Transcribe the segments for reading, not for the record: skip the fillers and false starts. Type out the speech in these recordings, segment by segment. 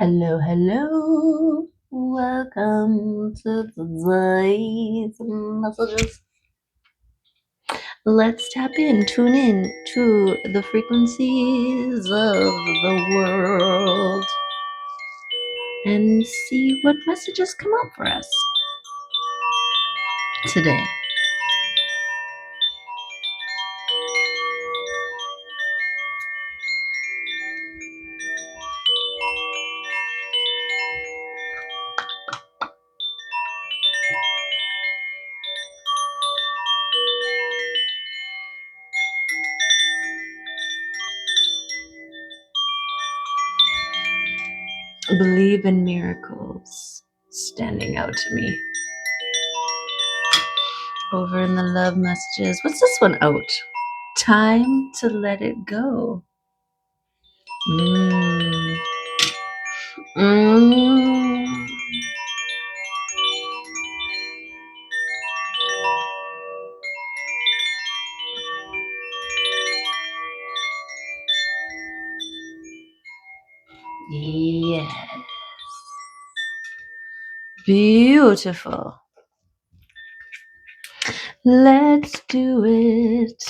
Hello, hello. Welcome to today's messages. Let's tap in, tune in to the frequencies of the world and see what messages come up for us today. Believe in miracles standing out to me. Over in the love messages. What's this one out? Time to let it go. Mm. Yes. Beautiful. Let's do it.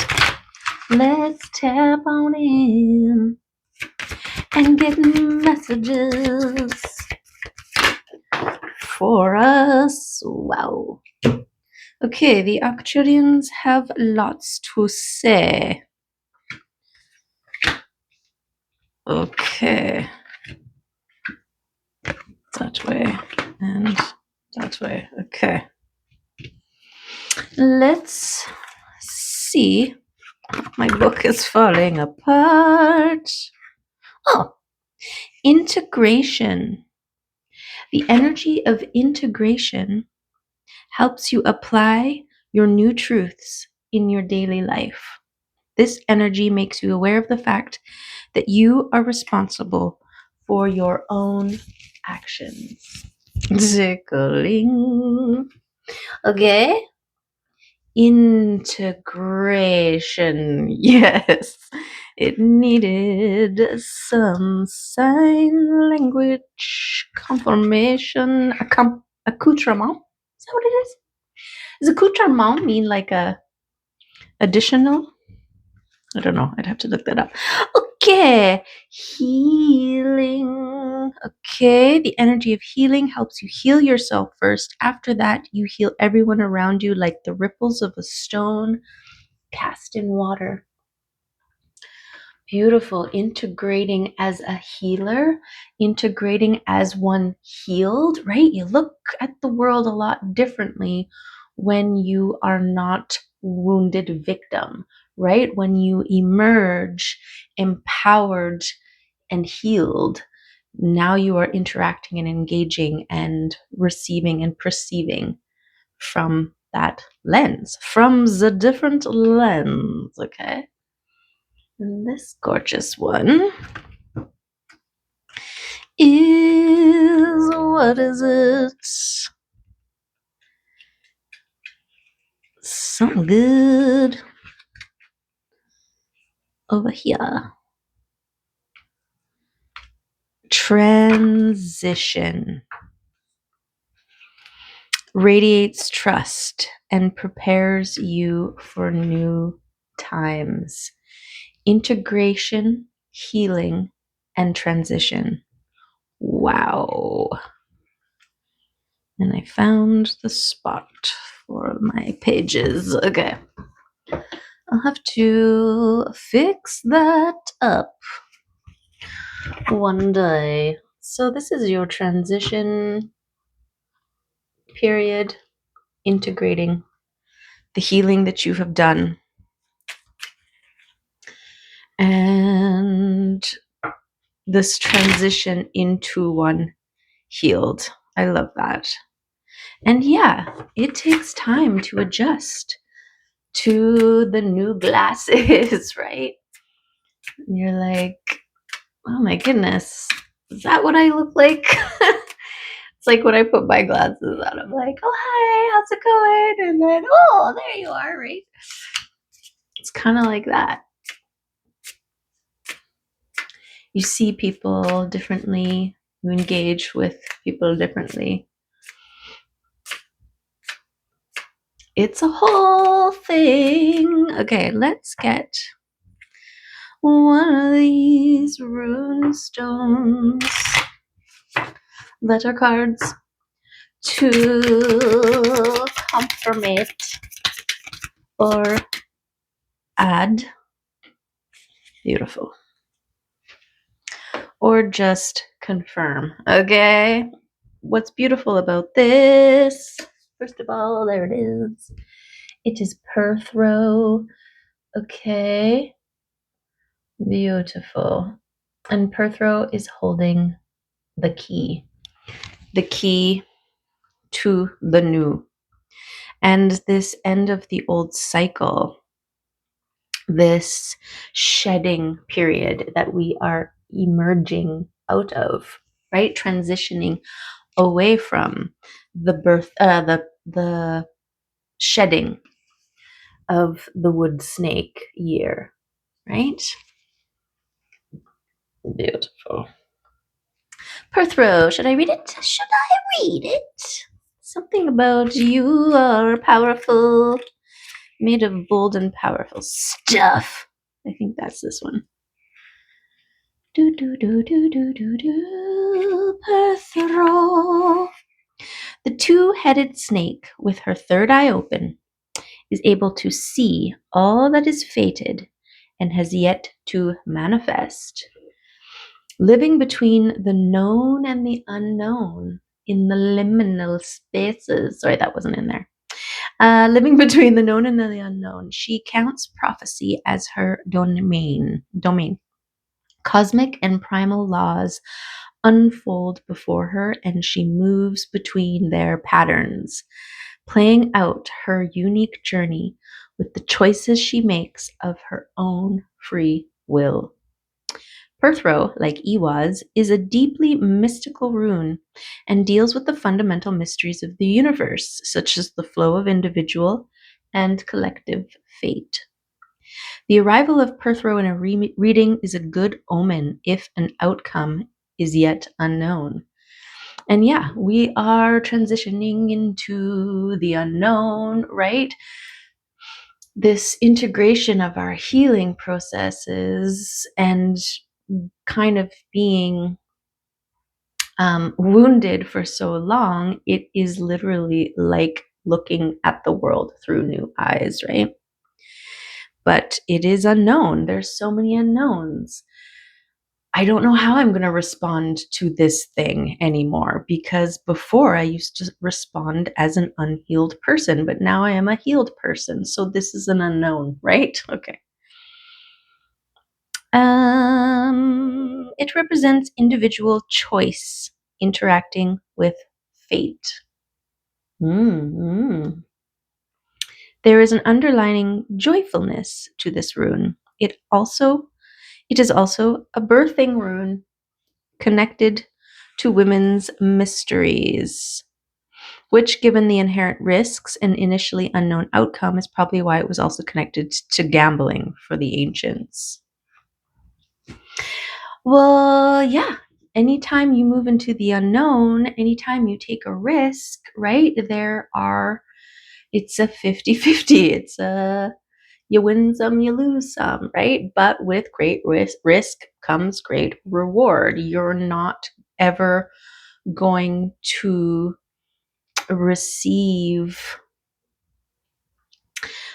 Let's tap on in and get messages for us. Wow. Okay, the Arcturians have lots to say. Okay. That way and that way. Okay. Let's see. My book is falling apart. Oh, integration. The energy of integration helps you apply your new truths in your daily life. This energy makes you aware of the fact that you are responsible for your own actions. Tickling. Okay. Integration. Yes. It needed some sign language confirmation accoutrement. Is that what it is? Does accoutrement mean like a additional? I don't know. I'd have to look that up. Okay. Healing. Okay. The energy of healing helps you heal yourself first. After that, you heal everyone around you like the ripples of a stone cast in water. Beautiful. Integrating as a healer, integrating as one healed, right? You look at the world a lot differently when you are not wounded victim, right? When you emerge empowered and healed, now you are interacting and engaging and receiving and perceiving from that lens, from the different lens, okay? And this gorgeous one is, what is it? Something good over here. Transition. Radiates trust and prepares you for new times. Integration, healing, and transition. Wow. And I found the spot for my pages. Okay. I'll have to fix that up one day. So this is your transition period, integrating the healing that you have done. And this transition into one healed. I love that. And yeah, it takes time to adjust to the new glasses, right? You're like, oh my goodness, is that what I look like? It's like when I put my glasses on, I'm like, oh, hi, how's it going? And then, oh, there you are, right? It's kind of like that. You see people differently. You engage with people differently. It's a whole thing. Okay, let's get one of these rune stones letter cards to confirmate or add. Beautiful. Or just confirm. Okay. What's beautiful about this? First of all, there it is. It is Perthro. Okay. Beautiful. And Perthro is holding the key to the new. And this end of the old cycle, this shedding period that we are emerging out of, right? Transitioning away from the birth, the shedding of the wood snake year, right? Beautiful. Perthro, should I read it? Should I read it? Something about you are powerful, made of bold and powerful stuff. I think that's this one. Do do do do do do do. Perthro. The two-headed snake, with her third eye open, is able to see all that is fated and has yet to manifest. Living between the known and the unknown in the liminal spaces. Sorry, that wasn't in there. Living between the known and the unknown, she counts prophecy as her domain. Cosmic and primal laws unfold before her, and she moves between their patterns, playing out her unique journey with the choices she makes of her own free will. Perthro, like Iwaz, is a deeply mystical rune and deals with the fundamental mysteries of the universe, such as the flow of individual and collective fate. The arrival of Perthro in a reading is a good omen if an outcome is yet unknown. And yeah, we are transitioning into the unknown, right? This integration of our healing processes and kind of being wounded for so long, it is literally like looking at the world through new eyes, right? But it is unknown. There's so many unknowns. I don't know how I'm going to respond to this thing anymore, because before I used to respond as an unhealed person, but now I am a healed person. So this is an unknown, right? Okay. It represents individual choice interacting with fate. Mm-hmm. There is an underlying joyfulness to this rune. It is also a birthing rune connected to women's mysteries, which, given the inherent risks and initially unknown outcome, is probably why it was also connected to gambling for the ancients. Well, yeah. Anytime you move into the unknown, anytime you take a risk, right? It's a 50-50. It's a you win some, you lose some, right? But with great risk comes great reward. You're not ever going to receive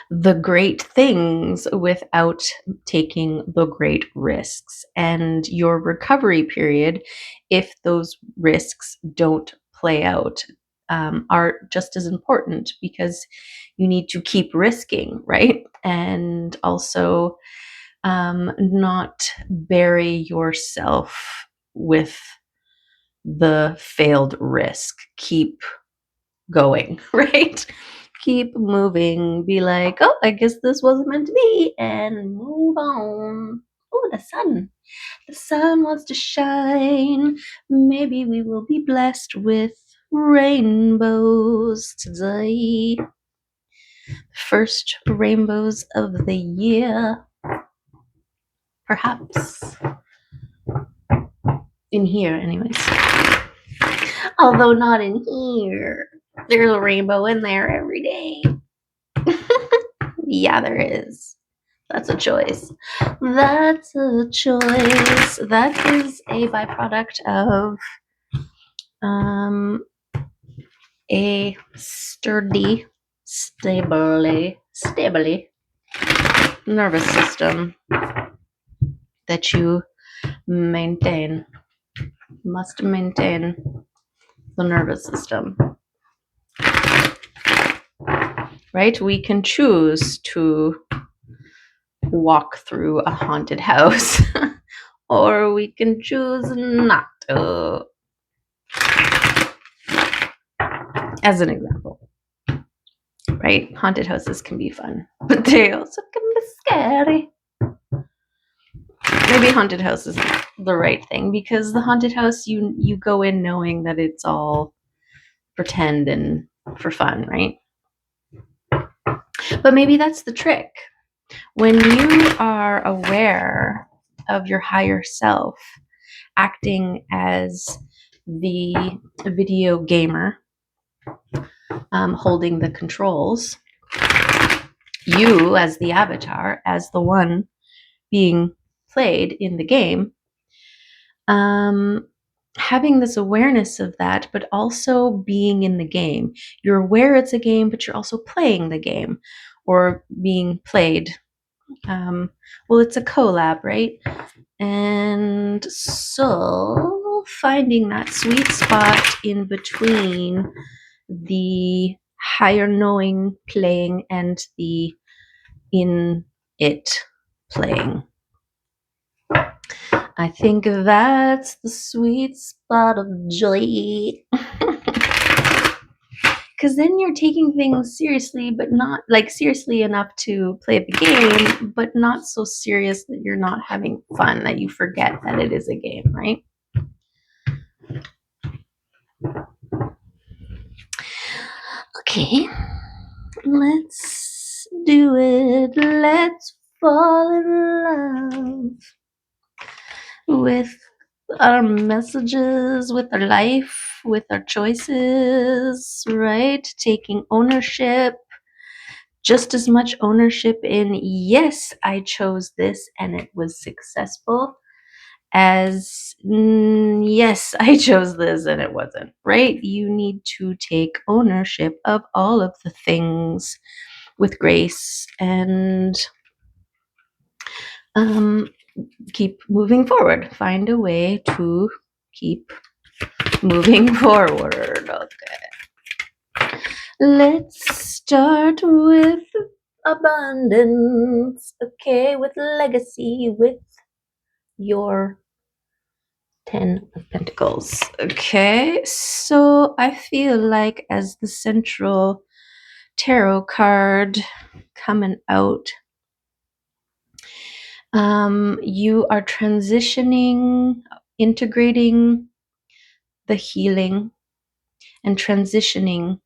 the great things without taking the great risks. And your recovery period, if those risks don't play out, are just as important, because you need to keep risking, right? And also not bury yourself with the failed risk. Keep going, right? Keep moving. Be like, oh, I guess this wasn't meant to be, and move on. Oh, the sun. The sun wants to shine. Maybe we will be blessed with rainbows today. First rainbows of the year. Perhaps. In here, anyways. Although not in here. There's a rainbow in there every day. Yeah, there is. That's a choice. That's a choice. That is a byproduct of a sturdy, stably nervous system that you maintain. Must maintain the nervous system. Right? We can choose to walk through a haunted house, or we can choose not to. As an example, right? Haunted houses can be fun, but they also can be scary. Maybe haunted house is the right thing, because the haunted house, you go in knowing that it's all pretend and for fun, right? But maybe that's the trick. When you are aware of your higher self acting as the video gamer, holding the controls, you as the avatar, as the one being played in the game, having this awareness of that, but also being in the game. You're aware it's a game, but you're also playing the game or being played. Well, it's a collab, right? And so finding that sweet spot in between the higher knowing playing and the in it playing. I think that's the sweet spot of joy. Because then you're taking things seriously, but not like seriously enough to play the game, but not so serious that you're not having fun, that you forget that it is a game, right? Okay, let's do it. Let's fall in love with our messages, with our life, with our choices, right? Taking ownership, just as much ownership in, yes, I chose this and it was successful, as yes, I chose this and it wasn't, right? You need to take ownership of all of the things with grace and keep moving forward. Find a way to keep moving forward. Okay. Let's start with abundance. Okay, with legacy, with your 10 of Pentacles. Okay, so I feel like as the central tarot card coming out, you are transitioning, integrating the healing and transitioning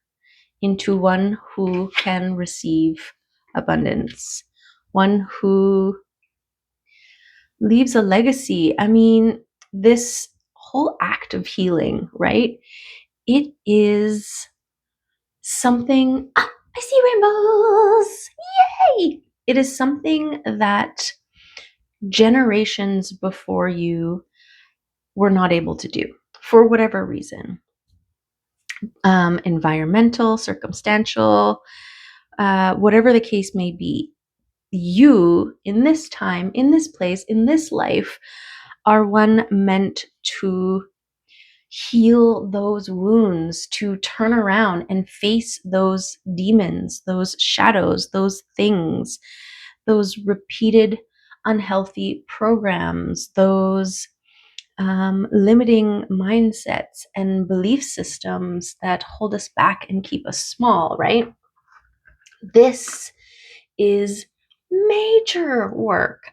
into one who can receive abundance, one who leaves a legacy. I mean, this whole act of healing, right? It is something. I see rainbows! Yay! It is something that generations before you were not able to do for whatever reason. Environmental, circumstantial, whatever the case may be. You, in this time, in this place, in this life, are one meant to heal those wounds, to turn around and face those demons, those shadows, those things, those repeated unhealthy programs, those limiting mindsets and belief systems that hold us back and keep us small, right? This is major work,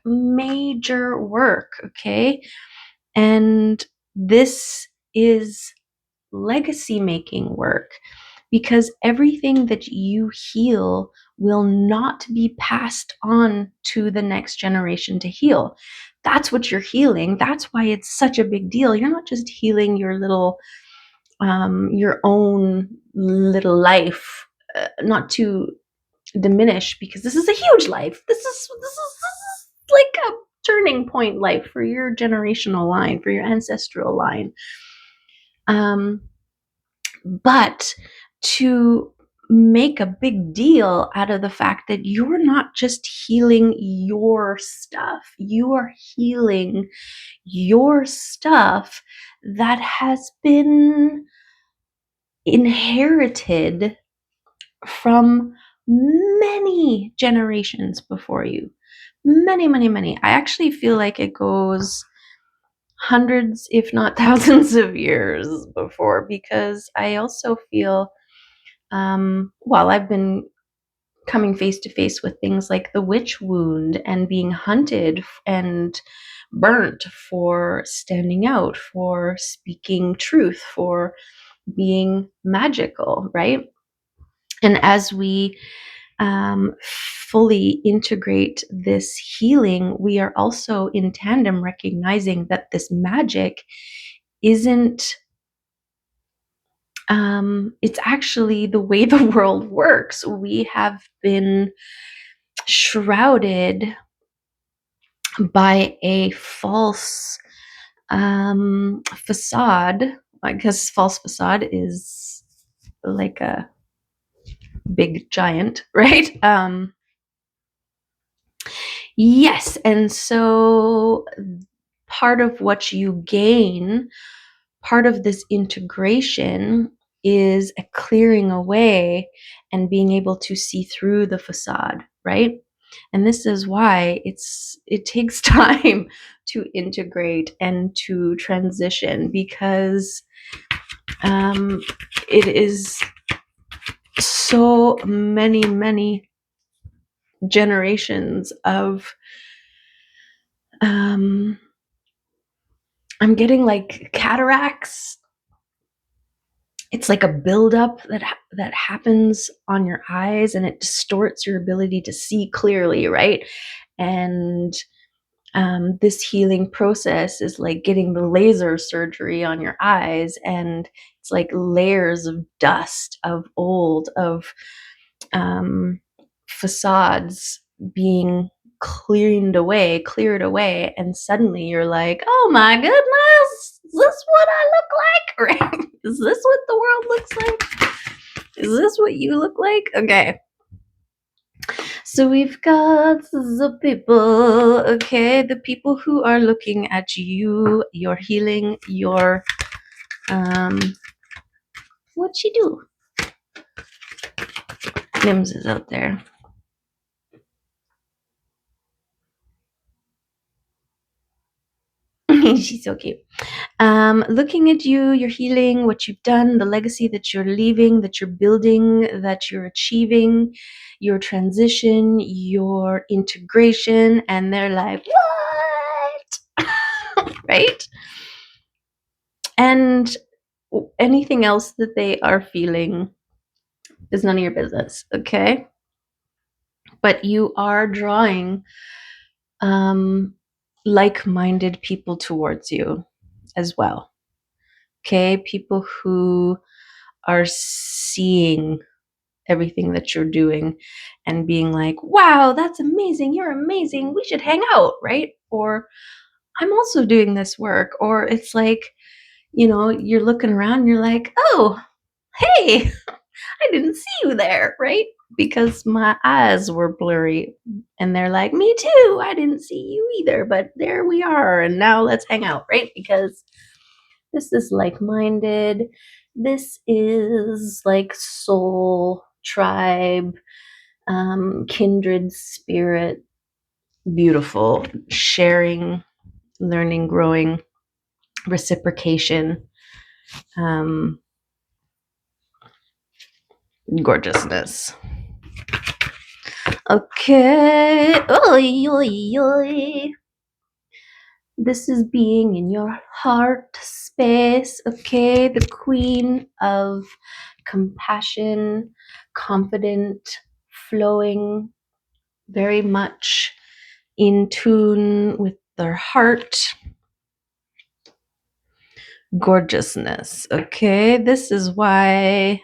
okay? And this is legacy making work, because everything that you heal will not be passed on to the next generation to heal. That's what you're healing. That's why it's such a big deal. You're not just healing your little, your own little life, not to diminish, because this is a huge life. This is like a turning point life for your generational line, for your ancestral line. But to make a big deal out of the fact that you're not just healing your stuff, you are healing your stuff that has been inherited from many generations before you. Many, many, many. I actually feel like it goes hundreds, if not thousands of years before, because I also feel, while I've been coming face to face with things like the witch wound and being hunted and burnt for standing out, for speaking truth, for being magical, right? And as we fully integrate this healing, we are also in tandem recognizing that this magic isn't, it's actually the way the world works. We have been shrouded by a false facade, because false facade is like a big giant, right? Yes. And so part of what you gain, part of this integration, is a clearing away and being able to see through the facade, right? And this is why it takes time to integrate and to transition, because it is so many generations of, I'm getting like cataracts. It's like a buildup that happens on your eyes, and it distorts your ability to see clearly, right? And this healing process is like getting the laser surgery on your eyes, and it's like layers of dust, of old, of facades being cleared away, and suddenly you're like, oh my goodness, is this what I look like? Right? Is this what the world looks like? Is this what you look like? Okay. So we've got the people, okay, the people who are looking at you, your healing, your, what you do? Nims is out there. She's so cute. Looking at you, your healing, what you've done, the legacy that you're leaving, that you're building, that you're achieving, your transition, your integration, and they're like, what? Right? And anything else that they are feeling is none of your business, okay? But you are drawing like-minded people towards you as well, okay? People who are seeing everything that you're doing and being like, wow, that's amazing, you're amazing, we should hang out, right? Or I'm also doing this work. Or it's like, you're looking around and you're like, oh, hey, I didn't see you there, right? Because my eyes were blurry. And they're like, me too, I didn't see you either, but there we are, and now let's hang out, right? Because this is like-minded. This is like soul, tribe, kindred spirit, beautiful, sharing, learning, growing, reciprocation, gorgeousness. Okay. Oy, oy, oy. This is being in your heart space, okay? The queen of compassion, confident, flowing, very much in tune with their heart. Gorgeousness. Okay, this is why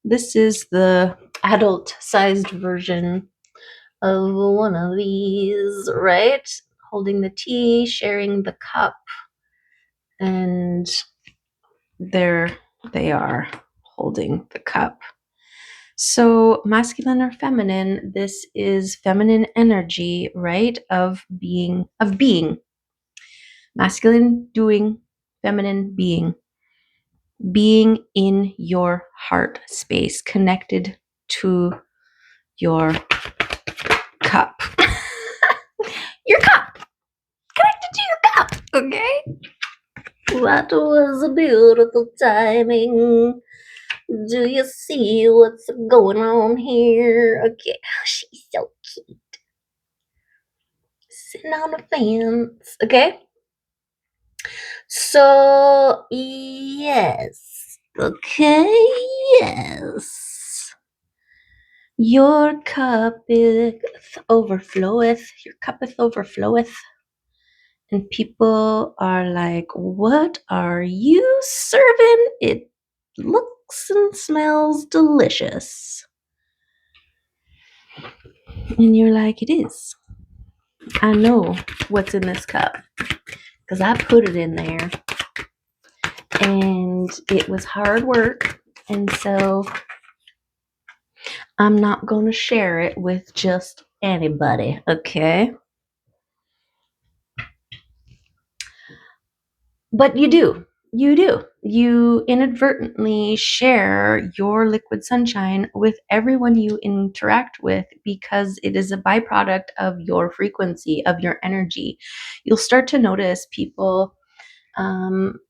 this is the adult sized version of one of these, right? Holding the tea, sharing the cup, and there they are holding the cup. So masculine or feminine, this is feminine energy, right? Of being. Masculine doing, feminine being. Being in your heart space, connected to your cup. Your cup! Connected to your cup, okay? That was a beautiful timing. Do you see what's going on here? Okay, she's so cute. Sitting on the fence, okay? So, yes. Okay, yes. Your cupeth overfloweth. Your cupeth overfloweth. And people are like, what are you serving? It looks and smells delicious. And you're like, it is. I know what's in this cup because I put it in there. And it was hard work. And so I'm not going to share it with just anybody, okay? But you do. You do. You inadvertently share your liquid sunshine with everyone you interact with because it is a byproduct of your frequency, of your energy. You'll start to notice people,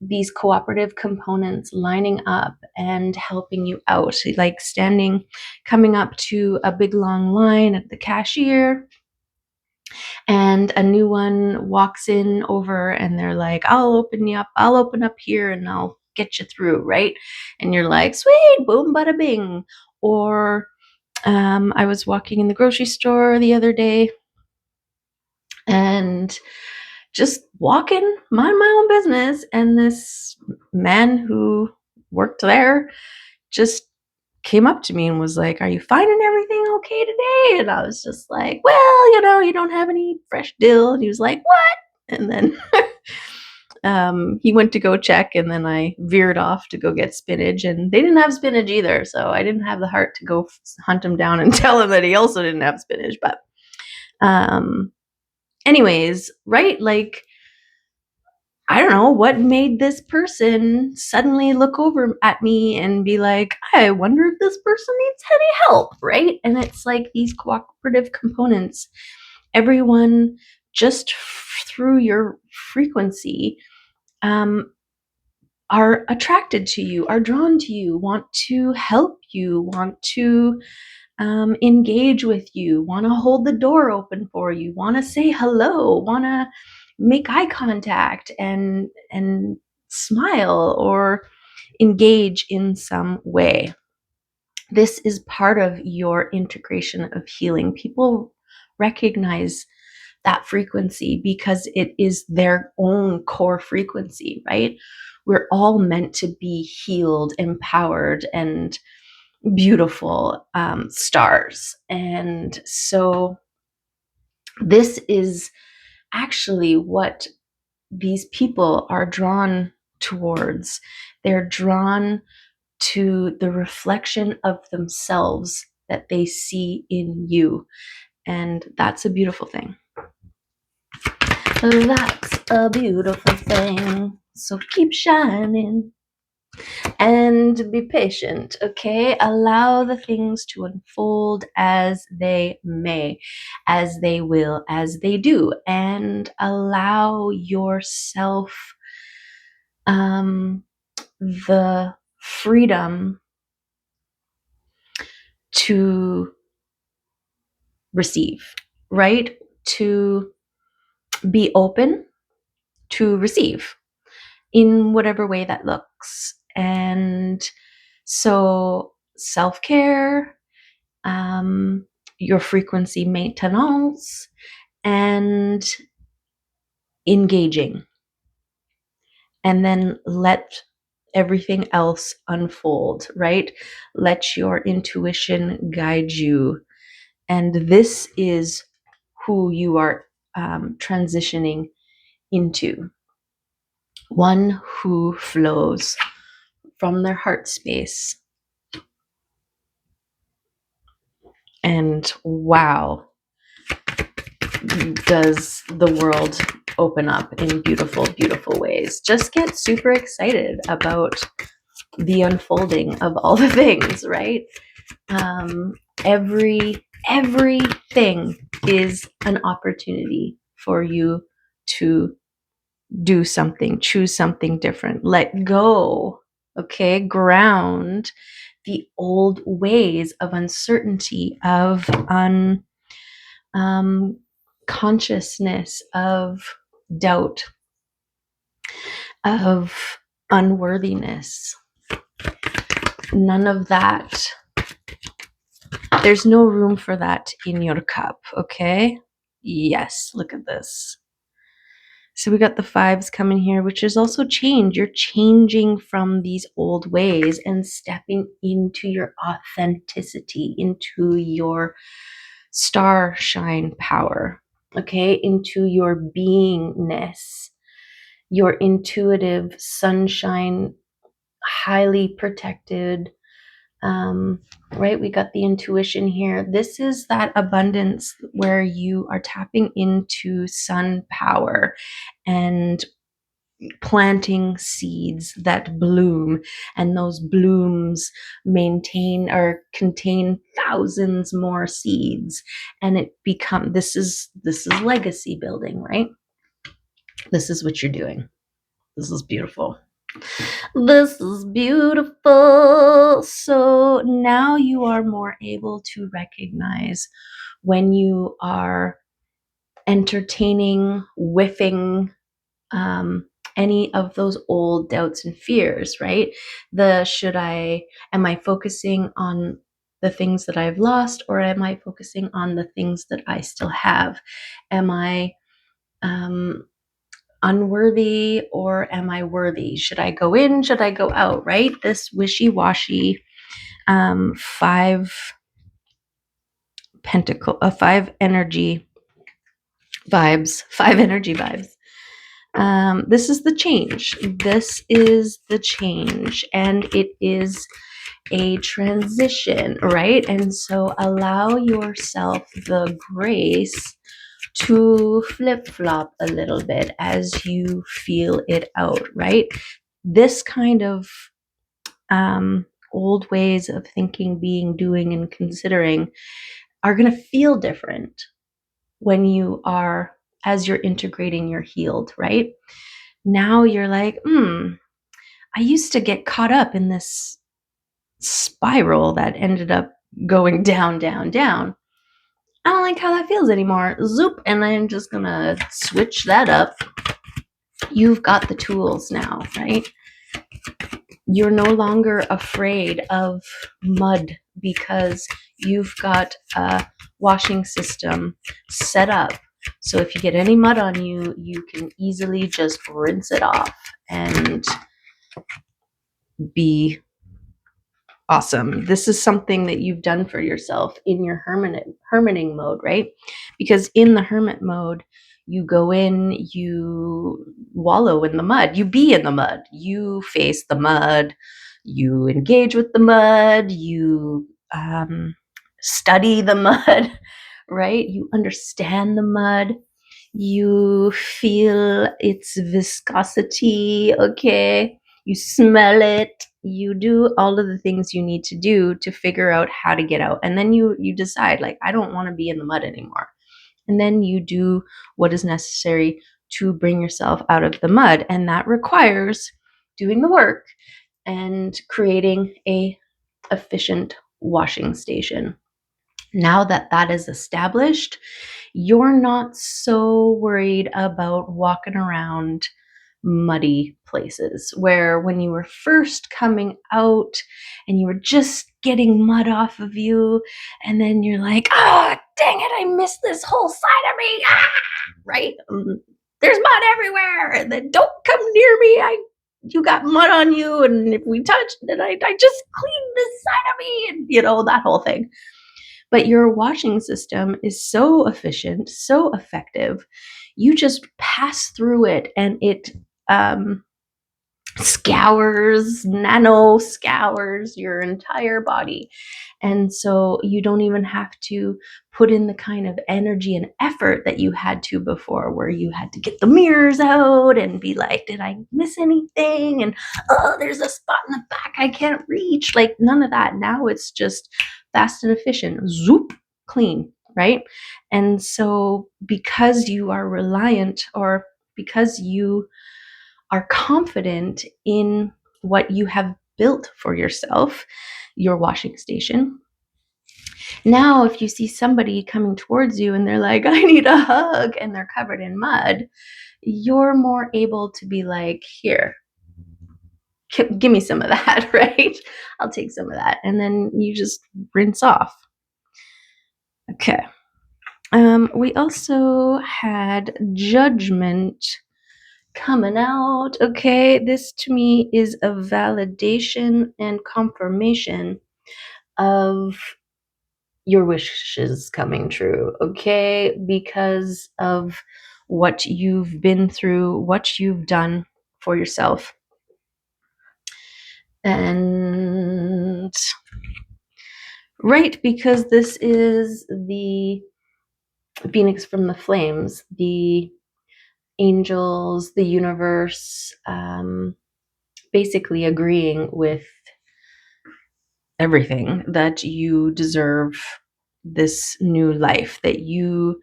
these cooperative components lining up and helping you out, like coming up to a big long line at the cashier, and a new one walks in over and they're like, I'll open up here and I'll get you through, right? And you're like, sweet, boom, bada bing. Or I was walking in the grocery store the other day and just walking, mind my own business, and this man who worked there just came up to me and was like, are you finding everything okay today? And I was just like, well, you don't have any fresh dill. And he was like, what? And then he went to go check, and then I veered off to go get spinach, and they didn't have spinach either. So I didn't have the heart to go hunt him down and tell him that he also didn't have spinach. But anyways, right? Like, I don't know what made this person suddenly look over at me and be like, I wonder if this person needs any help, right? And it's like these cooperative components, everyone just through your frequency are attracted to you, are drawn to you, want to help you, want to engage with you, want to hold the door open for you, want to say hello, want to make eye contact and smile or engage in some way. This is part of your integration of healing. People recognize that frequency because it is their own core frequency, right? We're all meant to be healed, empowered, and beautiful stars. And so this is actually what these people are drawn towards. They're drawn to the reflection of themselves that they see in you. And that's a beautiful thing. That's a beautiful thing. So keep shining. And be patient, okay? Allow the things to unfold as they may, as they will, as they do, and allow yourself the freedom to receive, right? To be open to receive in whatever way that looks. And so self-care, your frequency maintenance, and engaging, and then let everything else unfold, right? Let your intuition guide you. And this is who you are transitioning into. One who flows from their heart space. And wow, does the world open up in beautiful, beautiful ways. Just get super excited about the unfolding of all the things, right? Everything is an opportunity for you to do something, choose something different, let go, okay? Ground the old ways of uncertainty, of consciousness, of doubt, of unworthiness. None of that. There's no room for that in your cup, okay? Yes, look at this. So we got the fives coming here, which is also change. You're changing from these old ways and stepping into your authenticity, into your star shine power, okay? Into your beingness, your intuitive sunshine, highly protected, right? We got the intuition here. This is that abundance where you are tapping into sun power and planting seeds that bloom, and those blooms maintain or contain thousands more seeds, and it become this is legacy building, right? This is what you're doing. This is beautiful. This is beautiful. So now you are more able to recognize when you are entertaining, whiffing any of those old doubts and fears, right? Am I focusing on the things that I've lost, or am I focusing on the things that I still have? Am I unworthy, or am I worthy? Should I go in? Should I go out? Right? This wishy-washy five energy vibes. This is the change. This is the change, and it is a transition, right? And so allow yourself the grace to flip flop a little bit as you feel it out, right? This kind of old ways of thinking, being, doing, and considering are going to feel different when you are, as you're integrating your healed, right? Now you're like, I used to get caught up in this spiral that ended up going down, down, down. I don't like how that feels anymore. Zoop, and I'm just gonna switch that up. You've got the tools now, right? You're no longer afraid of mud because you've got a washing system set up. So if you get any mud on you, you can easily just rinse it off and be awesome. This is something that you've done for yourself in your hermiting mode, right? Because in the hermit mode, you go in, you wallow in the mud, you be in the mud, you face the mud, you engage with the mud, you study the mud, right? You understand the mud. You feel its viscosity, okay? You smell it. You do all of the things you need to do to figure out how to get out. And then you decide, like, I don't want to be in the mud anymore. And then you do what is necessary to bring yourself out of the mud. And that requires doing the work and creating a efficient washing station. Now that that is established, you're not so worried about walking around muddy places where when you were first coming out and you were just getting mud off of you, and then you're like, dang it, I missed this whole side of me, right? there's mud everywhere, and then don't come near me. You got mud on you, and if we touch, then I just clean this side of me, and that whole thing. But your washing system is so efficient, so effective. You just pass through it, and it nano scours your entire body. And so you don't even have to put in the kind of energy and effort that you had to before, where you had to get the mirrors out and be like, did I miss anything? And oh, there's a spot in the back I can't reach. Like, none of that. Now it's just fast and efficient. Zoop, clean, right? And so because you are reliant, or because you are confident in what you have built for yourself, your washing station. Now, if you see somebody coming towards you and they're like, I need a hug, and they're covered in mud, you're more able to be like, here, give me some of that, right? I'll take some of that. And then you just rinse off. Okay. We also had judgment coming out. Okay, this to me is a validation and confirmation of your wishes coming true. Okay, because of what you've been through, what you've done for yourself. And right, because this is the Phoenix from the flames, the angels, the universe, basically agreeing with everything, that you deserve this new life, that you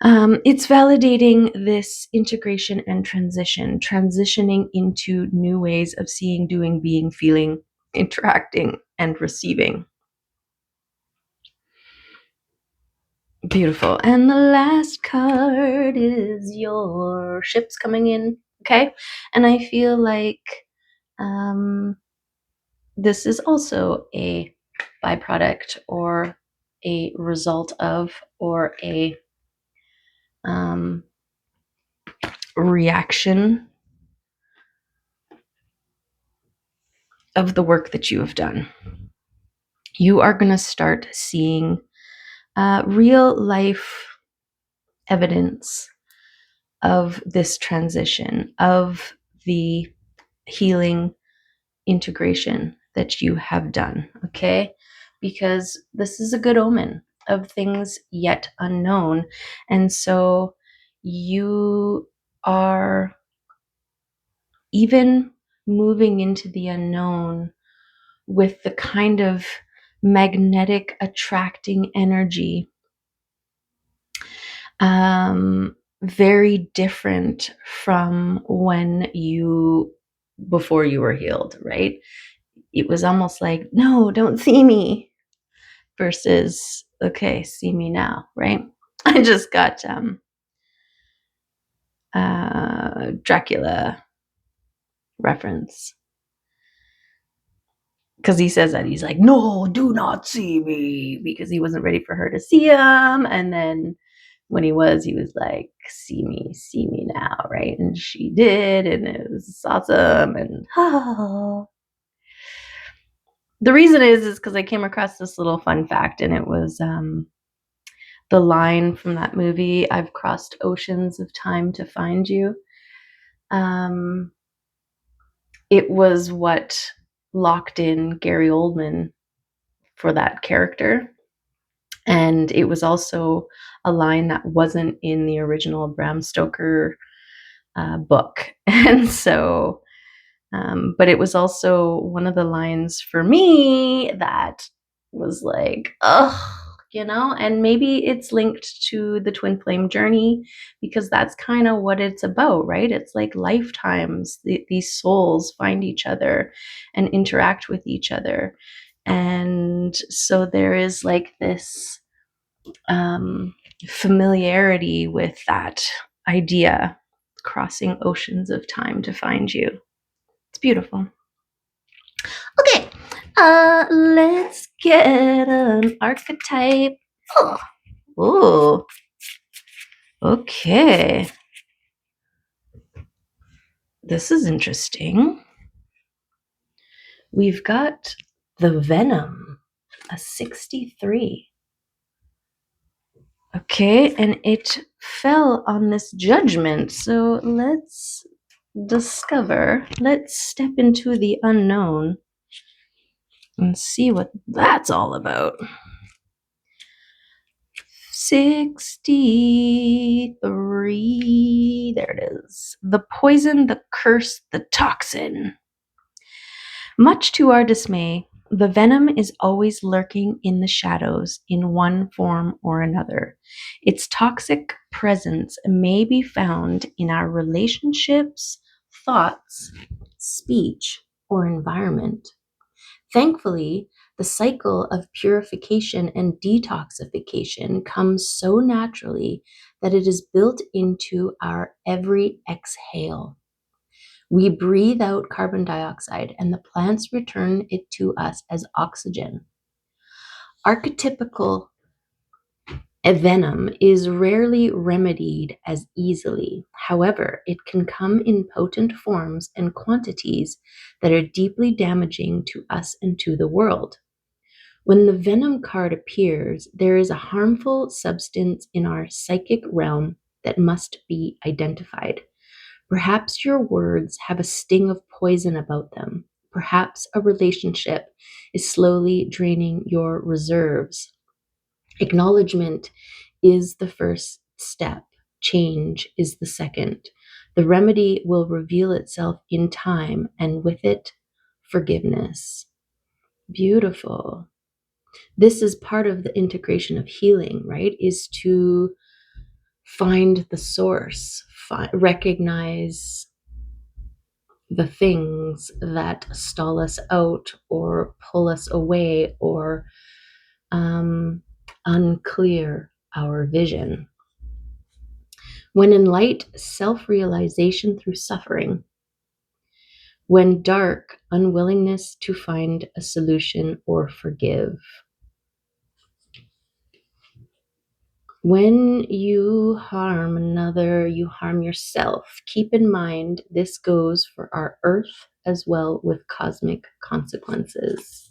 it's validating this integration and transitioning into new ways of seeing, doing, being, feeling, interacting, and receiving. Beautiful. And the last card is your ships coming in. Okay. And I feel like this is also a byproduct, or a result of, or a reaction of the work that you have done. You are going to start seeing real life evidence of this transition, of the healing integration that you have done, okay? Because this is a good omen of things yet unknown. And so you are even moving into the unknown with the kind of magnetic attracting energy, very different from before you were healed, right? It was almost like, no, don't see me, versus, okay, see me now, right? I just got Dracula reference, because he says that, he's like, no, do not see me, because he wasn't ready for her to see him. And then when he was like, see me now, right? And she did, and it was awesome. And the reason is because I came across this little fun fact, and it was the line from that movie, I've crossed oceans of time to find you. It was what locked in Gary Oldman for that character. And it was also a line that wasn't in the original Bram Stoker book. And so, but it was also one of the lines for me that was like, oh, and maybe it's linked to the twin flame journey, because that's kind of what it's about, right? It's like lifetimes, these souls find each other and interact with each other. And so there is like this familiarity with that idea, crossing oceans of time to find you. It's beautiful. Okay, let's get an archetype. Oh, okay. This is interesting. We've got the Venom, a 63. Okay, and it fell on this judgment. So let's discover, let's step into the unknown and see what that's all about. 63. There it is. The poison, the curse, the toxin. Much to our dismay, the venom is always lurking in the shadows in one form or another. Its toxic presence may be found in our relationships, thoughts, speech, or environment. Thankfully, the cycle of purification and detoxification comes so naturally that it is built into our every exhale. We breathe out carbon dioxide, and the plants return it to us as oxygen. Archetypical venom is rarely remedied as easily. However, it can come in potent forms and quantities that are deeply damaging to us and to the world. When the venom card appears, there is a harmful substance in our psychic realm that must be identified. Perhaps your words have a sting of poison about them. Perhaps a relationship is slowly draining your reserves. Acknowledgement is the first step, change is the second. The remedy will reveal itself in time, and with it, forgiveness. Beautiful. This is part of the integration of healing, right? Is to find the source, recognize the things that stall us out or pull us away or unclear our vision. When in light, self-realization through suffering. When dark, unwillingness to find a solution or forgive. When you harm another, you harm yourself. Keep in mind, this goes for our earth as well with cosmic consequences.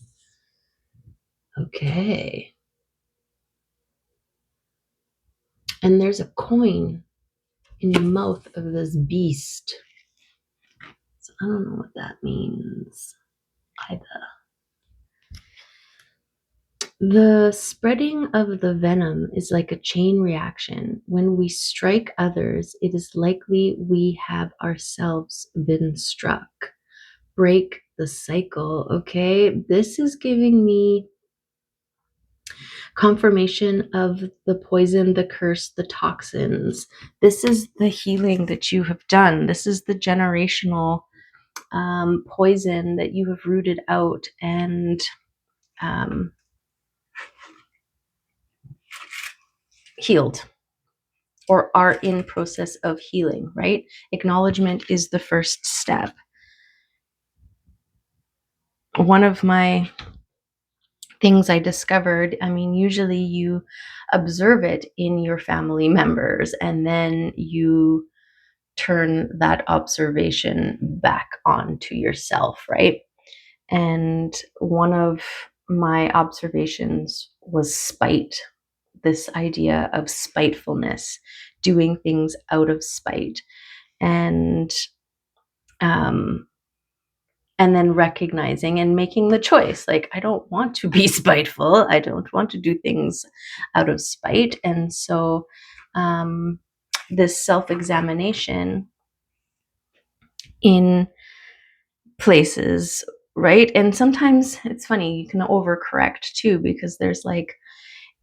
Okay. And there's a coin in the mouth of this beast. So I don't know what that means either. The spreading of the venom is like a chain reaction. When we strike others, it is likely we have ourselves been struck. Break the cycle, okay? This is giving me confirmation of the poison, the curse, the toxins. This is the healing that you have done. This is the generational poison that you have rooted out and healed or are in process of healing, right? Acknowledgement is the first step. One of my things I discovered, I mean, usually you observe it in your family members and then you turn that observation back on to yourself, right? And one of my observations was spite, this idea of spitefulness, doing things out of spite. Um, and then recognizing and making the choice, like, I don't want to be spiteful. I don't want to do things out of spite. And so this self-examination in places, right? And sometimes it's funny, you can overcorrect too, because there's like,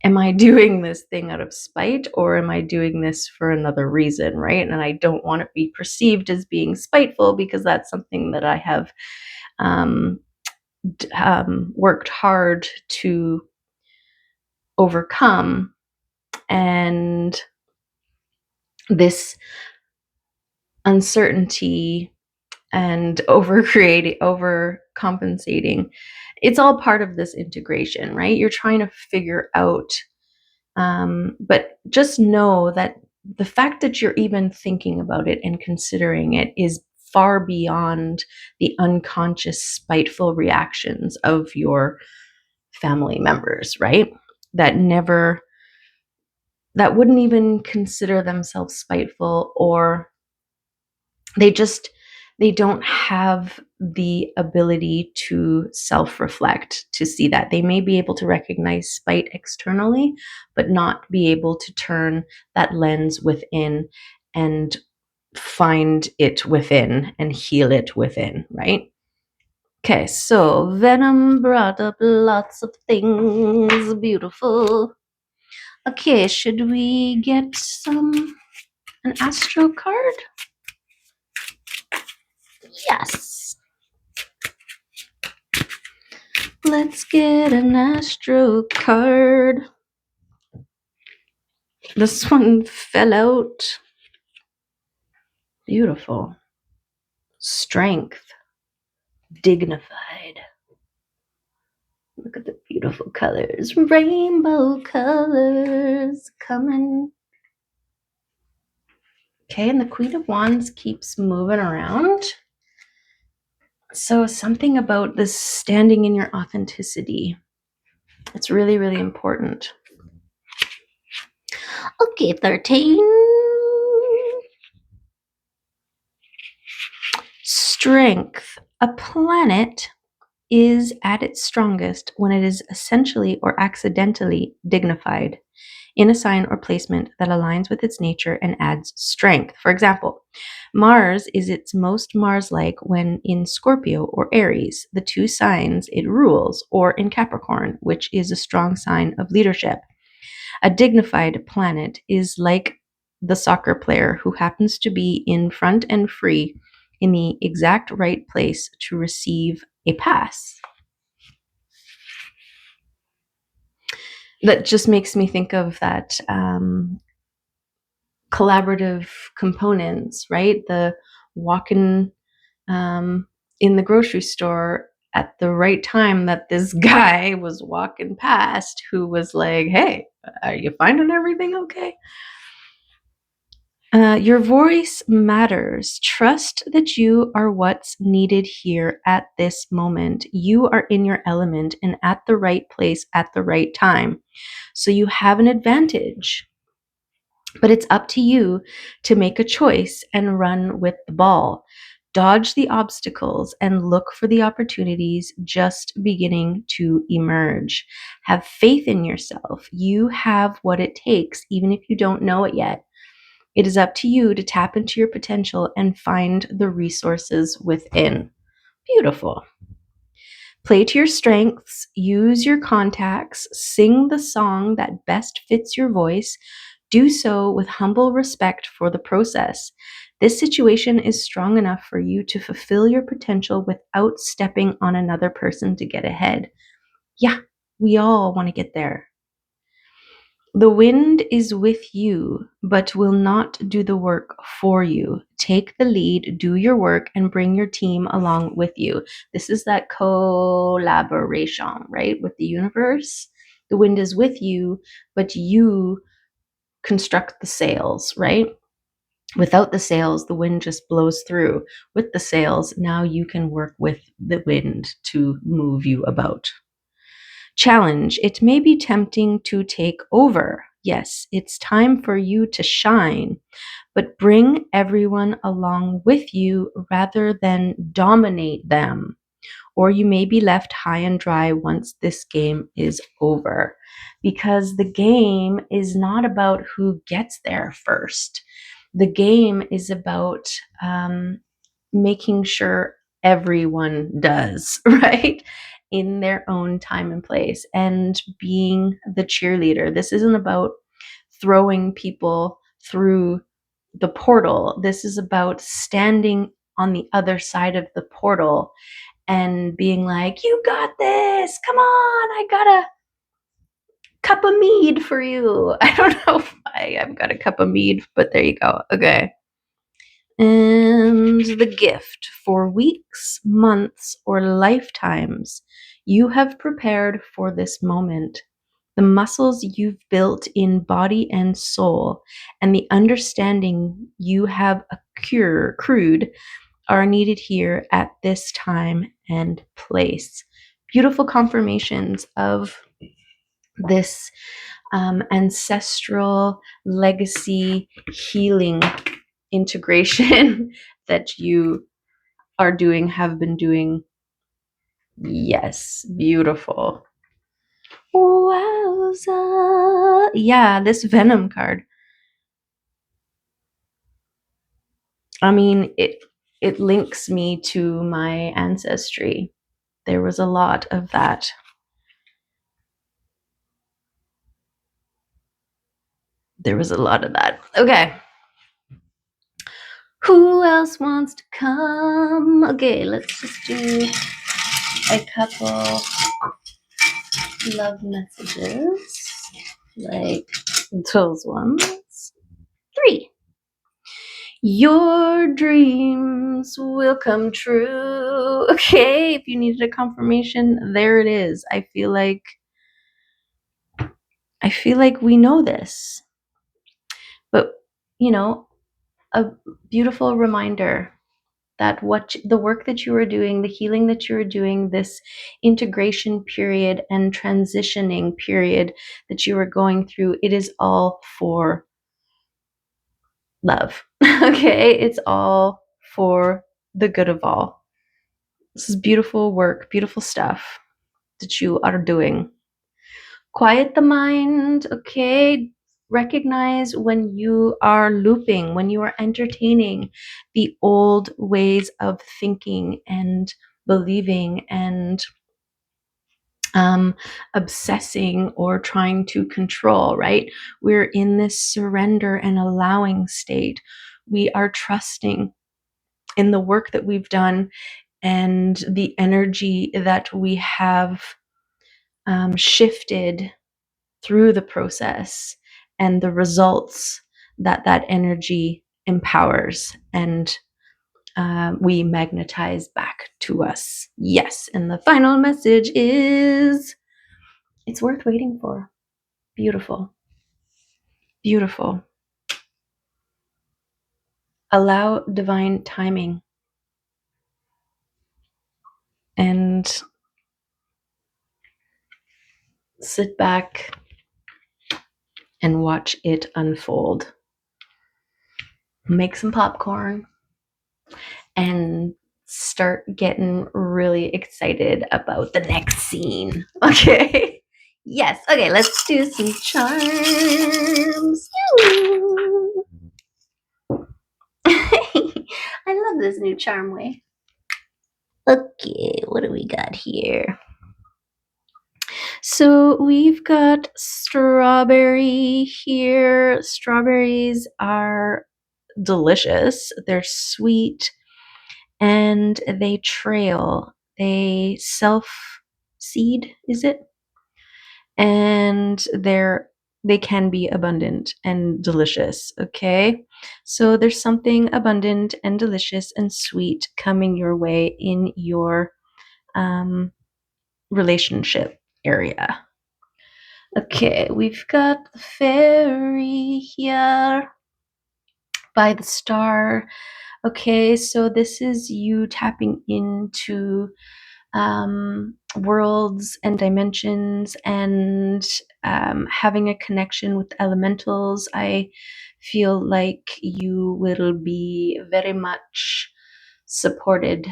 am I doing this thing out of spite or am I doing this for another reason, right? And I don't want to be perceived as being spiteful because that's something that I have worked hard to overcome. And this uncertainty and overcompensating, it's all part of this integration, right? You're trying to figure out, but just know that the fact that you're even thinking about it and considering it is far beyond the unconscious spiteful reactions of your family members, right? That wouldn't even consider themselves spiteful, or they don't have the ability to self-reflect to see that. They may be able to recognize spite externally, but not be able to turn that lens within and find it within and heal it within, right? Okay, so Venom brought up lots of things. Beautiful. Okay, should we get an astro card? Yes. Let's get an astro card. This one fell out. Beautiful. Strength. Dignified. Look at the beautiful colors. Rainbow colors coming. Okay, and the Queen of Wands keeps moving around. So something about this standing in your authenticity. It's really, really important. Okay, 13. Strength. A planet is at its strongest when it is essentially or accidentally dignified in a sign or placement that aligns with its nature and adds strength. For example, Mars is its most Mars-like when in Scorpio or Aries, the two signs it rules, or in Capricorn, which is a strong sign of leadership. A dignified planet is like the soccer player who happens to be in front and free in the exact right place to receive a pass. That just makes me think of that collaborative components, right? The walking in the grocery store at the right time that this guy was walking past who was like, hey, are you finding everything okay? Your voice matters. Trust that you are what's needed here at this moment. You are in your element and at the right place at the right time. So you have an advantage. But it's up to you to make a choice and run with the ball. Dodge the obstacles and look for the opportunities just beginning to emerge. Have faith in yourself. You have what it takes, even if you don't know it yet. It is up to you to tap into your potential and find the resources within. Beautiful. Play to your strengths, use your contacts, sing the song that best fits your voice. Do so with humble respect for the process. This situation is strong enough for you to fulfill your potential without stepping on another person to get ahead. Yeah, we all want to get there. The wind is with you, but will not do the work for you. Take the lead, do your work, and bring your team along with you. This is that collaboration, right, with the universe. The wind is with you, but you construct the sails, right? Without the sails, the wind just blows through. With the sails, now you can work with the wind to move you about. Challenge. It may be tempting to take over. Yes, it's time for you to shine, but bring everyone along with you rather than dominate them, or you may be left high and dry once this game is over. Because the game is not about who gets there first. The game is about making sure everyone does, right? In their own time and place, and being the cheerleader. This isn't about throwing people through the portal. This is about standing on the other side of the portal and being like, you got this. Come on, I got a cup of mead for you. I don't know why I've got a cup of mead, but there you go. Okay. And the gift for weeks, months, or lifetimes you have prepared for this moment. The muscles you've built in body and soul, and the understanding you have accrued are needed here at this time and place. Beautiful confirmations of this ancestral legacy healing integration that you are doing, have been doing. Yes, beautiful. Wowza. Yeah, this Venom card. I mean, it links me to my ancestry. There was a lot of that. There was a lot of that. Okay. Who else wants to come? Okay, let's just do a couple love messages. Like those ones. 3. Your dreams will come true. Okay, if you needed a confirmation, there it is. I feel like we know this. But, you know, a beautiful reminder that what the work that you are doing, the healing that you are doing, this integration period and transitioning period that you are going through, it is all for love. Okay, it's all for the good of all. This is beautiful work, beautiful stuff that you are doing. Quiet the mind, okay? Recognize when you are looping, when you are entertaining the old ways of thinking and believing and obsessing or trying to control, right? We're in this surrender and allowing state. We are trusting in the work that we've done and the energy that we have shifted through the process and the results that that energy empowers and we magnetize back to us. Yes. And the final message is it's worth waiting for. Beautiful. Beautiful. Allow divine timing and sit back and watch it unfold. Make some popcorn and start getting really excited about the next scene. Okay. Yes. Okay, let's do some charms. I love this new charm way. Okay, what do we got here? So we've got strawberry here. Strawberries are delicious. They're sweet and they trail. They self seed, is it? And they can be abundant and delicious, okay? So there's something abundant and delicious and sweet coming your way in your relationship area. Okay, we've got the fairy here by the star. Okay, so this is you tapping into worlds and dimensions and having a connection with elementals. I feel like you will be very much supported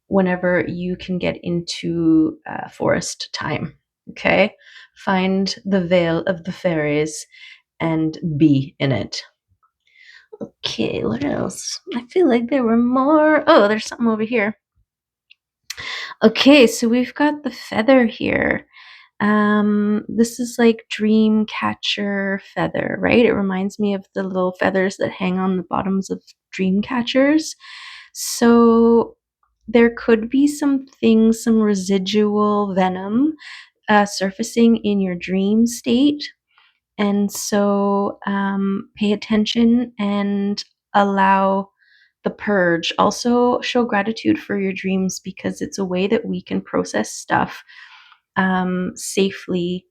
whenever you can get into forest time. Okay, find the veil of the fairies and be in it. Okay, what else? I feel like there were more. Oh, there's something over here. Okay, so we've got the feather here. This is like dream catcher feather, right? It reminds me of the little feathers that hang on the bottoms of dream catchers. So there could be some things, some residual venom surfacing in your dream state. And so pay attention and allow the purge. Also, show gratitude for your dreams because it's a way that we can process stuff safely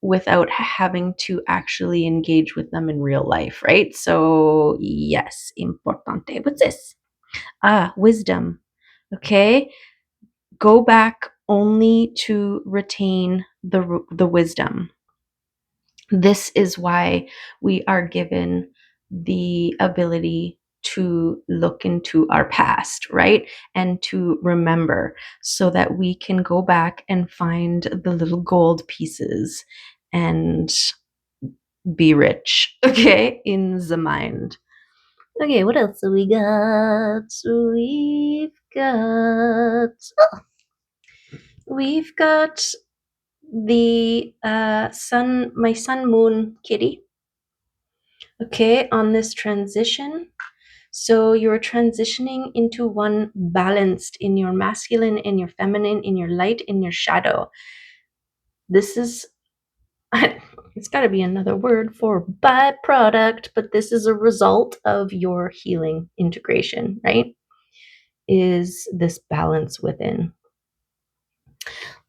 without having to actually engage with them in real life, right? So, yes, importante. What's this? Wisdom. Okay. Go back only to retain the wisdom. This is why we are given the ability to look into our past, right? And to remember so that we can go back and find the little gold pieces and be rich, okay, in the mind. Okay, what else do we got? We've got the my sun moon kitty, okay, on this transition. So you're transitioning into one balanced in your masculine, in your feminine, in your light, in your shadow. This is, it's got to be another word for byproduct, but this is a result of your healing integration, right? Is this balance within.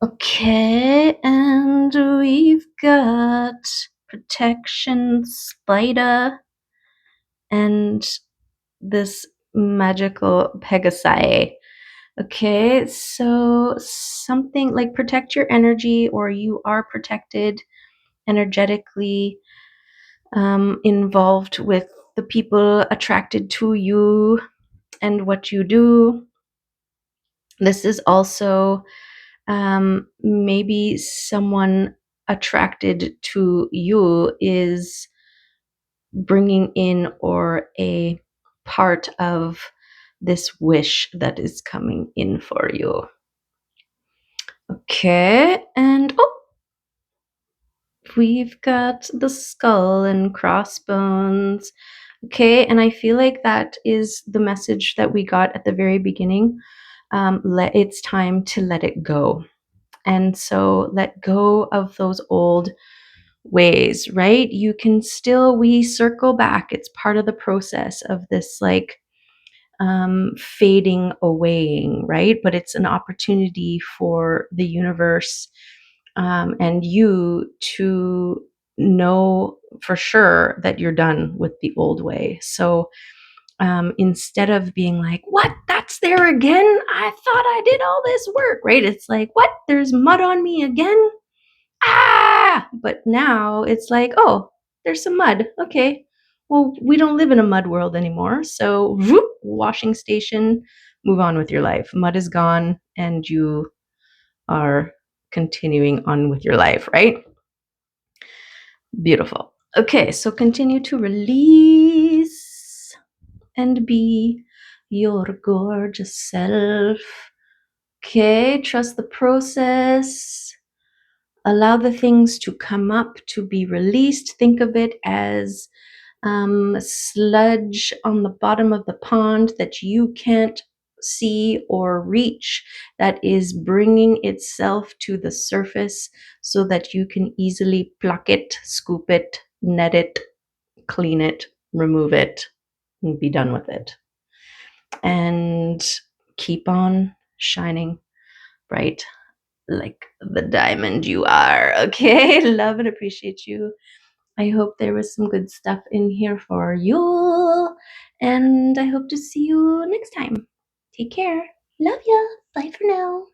Okay, and we've got protection spider and this magical Pegasi. Okay, so something like protect your energy, or you are protected energetically, involved with the people attracted to you and what you do. This is also maybe someone attracted to you is bringing in or a part of this wish that is coming in for you. Okay, and we've got the skull and crossbones. Okay, and I feel like that is the message that we got at the very beginning. It's time to let it go. And so let go of those old ways, right? You can still, we circle back. It's part of the process of this like fading awaying, right? But it's an opportunity for the universe and you to know for sure that you're done with the old way. So instead of being like, what, that's there again? I thought I did all this work, right? It's like, what, there's mud on me again? But now it's like, oh, there's some mud. Okay, well, we don't live in a mud world anymore. So, whoop, washing station, move on with your life. Mud is gone, and you are continuing on with your life, right? Beautiful. Okay, so continue to release and be your gorgeous self. Okay, trust the process. Allow the things to come up to be released. Think of it as sludge on the bottom of the pond that you can't see or reach, that is bringing itself to the surface so that you can easily pluck it, scoop it, net it, clean it, remove it, and be done with it. And keep on shining bright like the diamond you are. Okay, love and appreciate you. I hope there was some good stuff in here for you, and I hope to see you next time. Take care. Love ya. Bye for now.